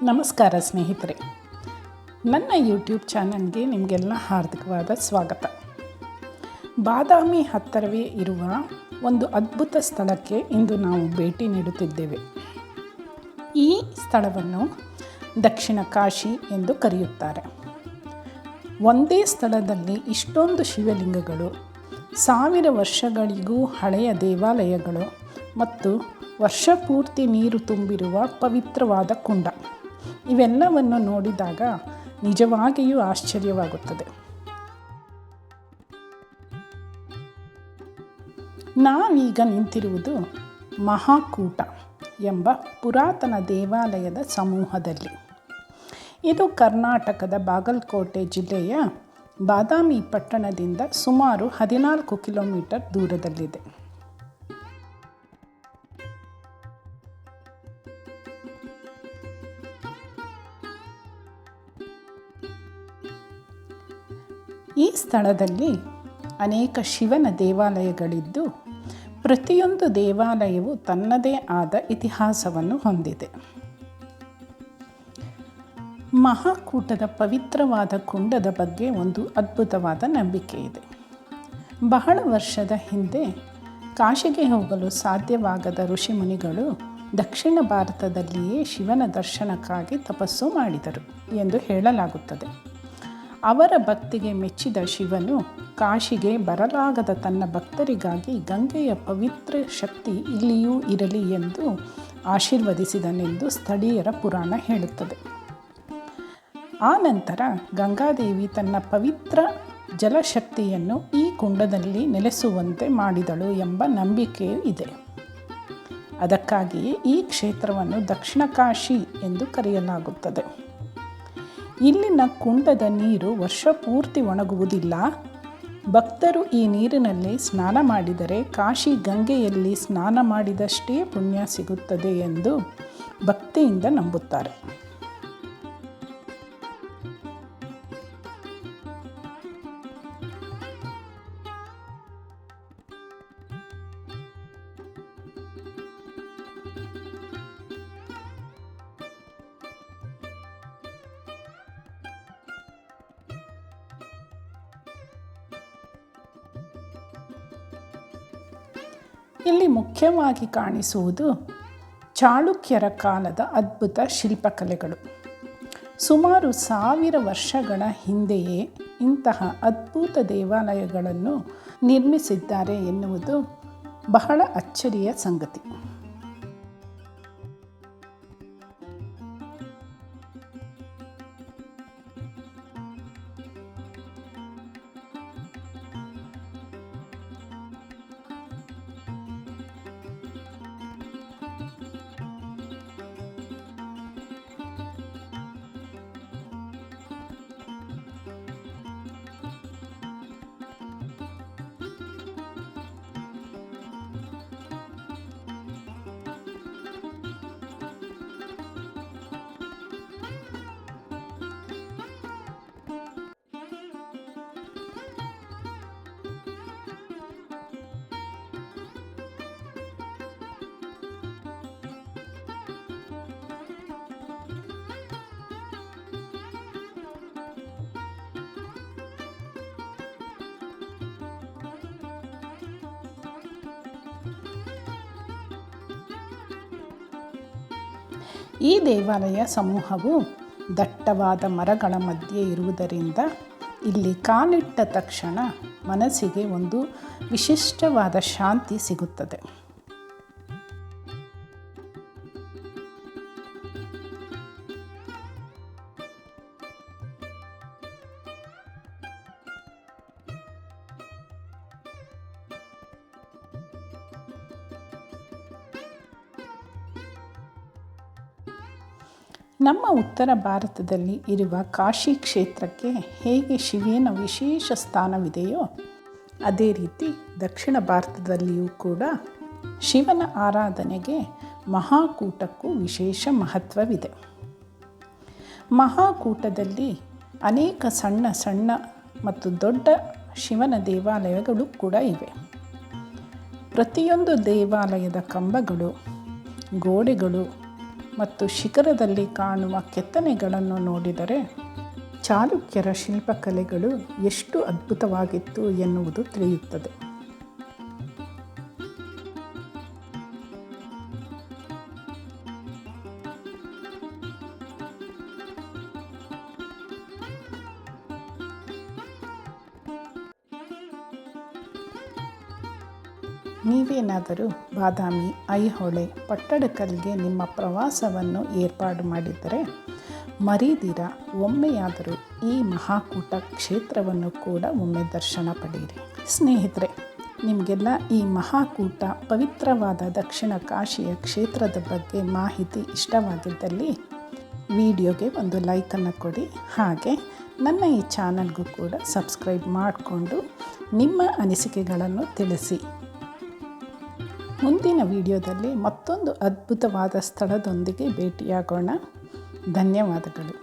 ನಮಸ್ಕಾರ ಸ್ನೇಹಿತರೆ, ನನ್ನ ಯೂಟ್ಯೂಬ್ ಚಾನಲ್ಗೆ ನಿಮಗೆಲ್ಲ ಹಾರ್ದಿಕವಾದ ಸ್ವಾಗತ. ಬಾದಾಮಿ ಹತ್ತಿರವೇ ಇರುವ ಒಂದು ಅದ್ಭುತ ಸ್ಥಳಕ್ಕೆ ಇಂದು ನಾವು ಭೇಟಿ ನೀಡುತ್ತಿದ್ದೇವೆ. ಈ ಸ್ಥಳವನ್ನು ದಕ್ಷಿಣ ಕಾಶಿ ಎಂದು ಕರೆಯುತ್ತಾರೆ. ಒಂದೇ ಸ್ಥಳದಲ್ಲಿ ಇಷ್ಟೊಂದು ಶಿವಲಿಂಗಗಳು, 1000 ವರ್ಷಗಳಿಗೂ ಹಳೆಯ ದೇವಾಲಯಗಳು ಮತ್ತು ವರ್ಷಪೂರ್ತಿ ನೀರು ತುಂಬಿರುವ ಪವಿತ್ರವಾದ ಕುಂಡ, ಇವೆಲ್ಲವನ್ನು ನೋಡಿದಾಗ ನಿಜವಾಗಿಯೂ ಆಶ್ಚರ್ಯವಾಗುತ್ತದೆ. ನಾವೀಗ ನಿಂತಿರುವುದು ಮಹಾಕೂಟ ಎಂಬ ಪುರಾತನ ದೇವಾಲಯದ ಸಮೂಹದಲ್ಲಿ. ಇದು ಕರ್ನಾಟಕದ ಬಾಗಲಕೋಟೆ ಜಿಲ್ಲೆಯ ಬಾದಾಮಿ ಪಟ್ಟಣದಿಂದ ಸುಮಾರು 14 ಕಿಲೋಮೀಟರ್ ದೂರದಲ್ಲಿದೆ. ಈ ಸ್ಥಳದಲ್ಲಿ ಅನೇಕ ಶಿವನ ದೇವಾಲಯಗಳಿದ್ದು, ಪ್ರತಿಯೊಂದು ದೇವಾಲಯವು ತನ್ನದೇ ಆದ ಇತಿಹಾಸವನ್ನು ಹೊಂದಿದೆ. ಮಹಾಕೂಟದ ಪವಿತ್ರವಾದ ಕುಂಡದ ಬಗ್ಗೆ ಒಂದು ಅದ್ಭುತವಾದ ನಂಬಿಕೆ ಇದೆ. ಬಹಳ ವರ್ಷದ ಹಿಂದೆ ಕಾಶಿಗೆ ಹೋಗಲು ಸಾಧ್ಯವಾಗದ ಋಷಿಮುನಿಗಳು ದಕ್ಷಿಣ ಭಾರತದಲ್ಲಿಯೇ ಶಿವನ ದರ್ಶನಕ್ಕಾಗಿ ತಪಸ್ಸು ಮಾಡಿದರು ಎಂದು ಹೇಳಲಾಗುತ್ತದೆ. ಅವರ ಭಕ್ತಿಗೆ ಮೆಚ್ಚಿದ ಶಿವನು ಕಾಶಿಗೆ ಬರಲಾಗದ ತನ್ನ ಭಕ್ತರಿಗಾಗಿ ಗಂಗೆಯ ಪವಿತ್ರ ಶಕ್ತಿ ಇಲ್ಲಿಯೂ ಇರಲಿ ಎಂದು ಆಶೀರ್ವದಿಸಿದನೆಂದು ಸ್ಥಳೀಯರ ಪುರಾಣ ಹೇಳುತ್ತದೆ. ಆ ನಂತರ ಗಂಗಾದೇವಿ ತನ್ನ ಪವಿತ್ರ ಜಲಶಕ್ತಿಯನ್ನು ಈ ಕುಂಡದಲ್ಲಿ ನೆಲೆಸುವಂತೆ ಮಾಡಿದಳು ಎಂಬ ನಂಬಿಕೆಯೂ ಇದೆ. ಅದಕ್ಕಾಗಿಯೇ ಈ ಕ್ಷೇತ್ರವನ್ನು ದಕ್ಷಿಣ ಕಾಶಿ ಎಂದು ಕರೆಯಲಾಗುತ್ತದೆ. ಇಲ್ಲಿನ ಕುಂಡದ ನೀರು ವರ್ಷ ಪೂರ್ತಿ ಒಣಗುವುದಿಲ್ಲ. ಭಕ್ತರು ಈ ನೀರಿನಲ್ಲಿ ಸ್ನಾನ ಮಾಡಿದರೆ ಕಾಶಿ ಗಂಗೆಯಲ್ಲಿ ಸ್ನಾನ ಮಾಡಿದಷ್ಟೇ ಪುಣ್ಯ ಸಿಗುತ್ತದೆ ಎಂದು ಭಕ್ತಿಯಿಂದ ನಂಬುತ್ತಾರೆ. ಇಲ್ಲಿ ಮುಖ್ಯವಾಗಿ ಕಾಣಿಸುವುದು ಚಾಳುಕ್ಯರ ಕಾಲದ ಅದ್ಭುತ ಶಿಲ್ಪಕಲೆಗಳು. ಸುಮಾರು 1000 ವರ್ಷಗಳ ಹಿಂದೆಯೇ ಇಂತಹ ಅದ್ಭುತ ದೇವಾಲಯಗಳನ್ನು ನಿರ್ಮಿಸಿದ್ದಾರೆ ಎನ್ನುವುದು ಬಹಳ ಅಚ್ಚರಿಯ ಸಂಗತಿ. ಈ ದೇವಾಲಯ ಸಮೂಹವು ದಟ್ಟವಾದ ಮರಗಳ ಮಧ್ಯೆ ಇರುವುದರಿಂದ ಇಲ್ಲಿ ಕಾಲಿಟ್ಟ ತಕ್ಷಣ ಮನಸ್ಸಿಗೆ ಒಂದು ವಿಶಿಷ್ಟವಾದ ಶಾಂತಿ ಸಿಗುತ್ತದೆ. ನಮ್ಮ ಉತ್ತರ ಭಾರತದಲ್ಲಿ ಇರುವ ಕಾಶಿ ಕ್ಷೇತ್ರಕ್ಕೆ ಹೇಗೆ ಶಿವನ ವಿಶೇಷ ಸ್ಥಾನವಿದೆಯೋ, ಅದೇ ರೀತಿ ದಕ್ಷಿಣ ಭಾರತದಲ್ಲಿಯೂ ಕೂಡ ಶಿವನ ಆರಾಧನೆಗೆ ಮಹಾಕೂಟಕ್ಕೂ ವಿಶೇಷ ಮಹತ್ವವಿದೆ. ಮಹಾಕೂಟದಲ್ಲಿ ಅನೇಕ ಸಣ್ಣ ಸಣ್ಣ ಮತ್ತು ದೊಡ್ಡ ಶಿವನ ದೇವಾಲಯಗಳು ಕೂಡ ಇವೆ. ಪ್ರತಿಯೊಂದು ದೇವಾಲಯದ ಕಂಬಗಳು, ಗೋಡೆಗಳು ಮತ್ತು ಶಿಖರದಲ್ಲಿ ಕಾಣುವ ಕೆತ್ತನೆಗಳನ್ನು ನೋಡಿದರೆ ಚಾಲುಕ್ಯರ ಶಿಲ್ಪಕಲೆಗಳು ಎಷ್ಟು ಅದ್ಭುತವಾಗಿತ್ತು ಎನ್ನುವುದು ತಿಳಿಯುತ್ತದೆ. ನೀವೇನಾದರೂ ಬಾದಾಮಿ, ಐಹೊಳೆ, ಪಟ್ಟದಕಲ್ಗೆ ನಿಮ್ಮ ಪ್ರವಾಸವನ್ನು ಏರ್ಪಾಡು ಮಾಡಿದ್ದರೆ ಮರೀದಿರ ಒಮ್ಮೆಯಾದರೂ ಈ ಮಹಾಕೂಟ ಕ್ಷೇತ್ರವನ್ನು ಕೂಡ ಒಮ್ಮೆ ದರ್ಶನ ಪಡೆಯಿರಿ. ಸ್ನೇಹಿತರೆ, ನಿಮಗೆಲ್ಲ ಈ ಮಹಾಕೂಟ ಪವಿತ್ರವಾದ ದಕ್ಷಿಣ ಕಾಶಿಯ ಕ್ಷೇತ್ರದ ಬಗ್ಗೆ ಮಾಹಿತಿ ಇಷ್ಟವಾಗಿದ್ದಲ್ಲಿ ವಿಡಿಯೋಗೆ ಒಂದು ಲೈಕನ್ನು ಕೊಡಿ. ಹಾಗೆ ನನ್ನ ಈ ಚಾನಲ್ಗೂ ಕೂಡ ಸಬ್ಸ್ಕ್ರೈಬ್ ಮಾಡಿಕೊಂಡು ನಿಮ್ಮ ಅನಿಸಿಕೆಗಳನ್ನು ತಿಳಿಸಿ. ಮುಂದಿನ ವಿಡಿಯೋದಲ್ಲಿ ಮತ್ತೊಂದು ಅದ್ಭುತವಾದ ಸ್ಥಳದೊಂದಿಗೆ ಭೇಟಿಯಾಗೋಣ. ಧನ್ಯವಾದಗಳು.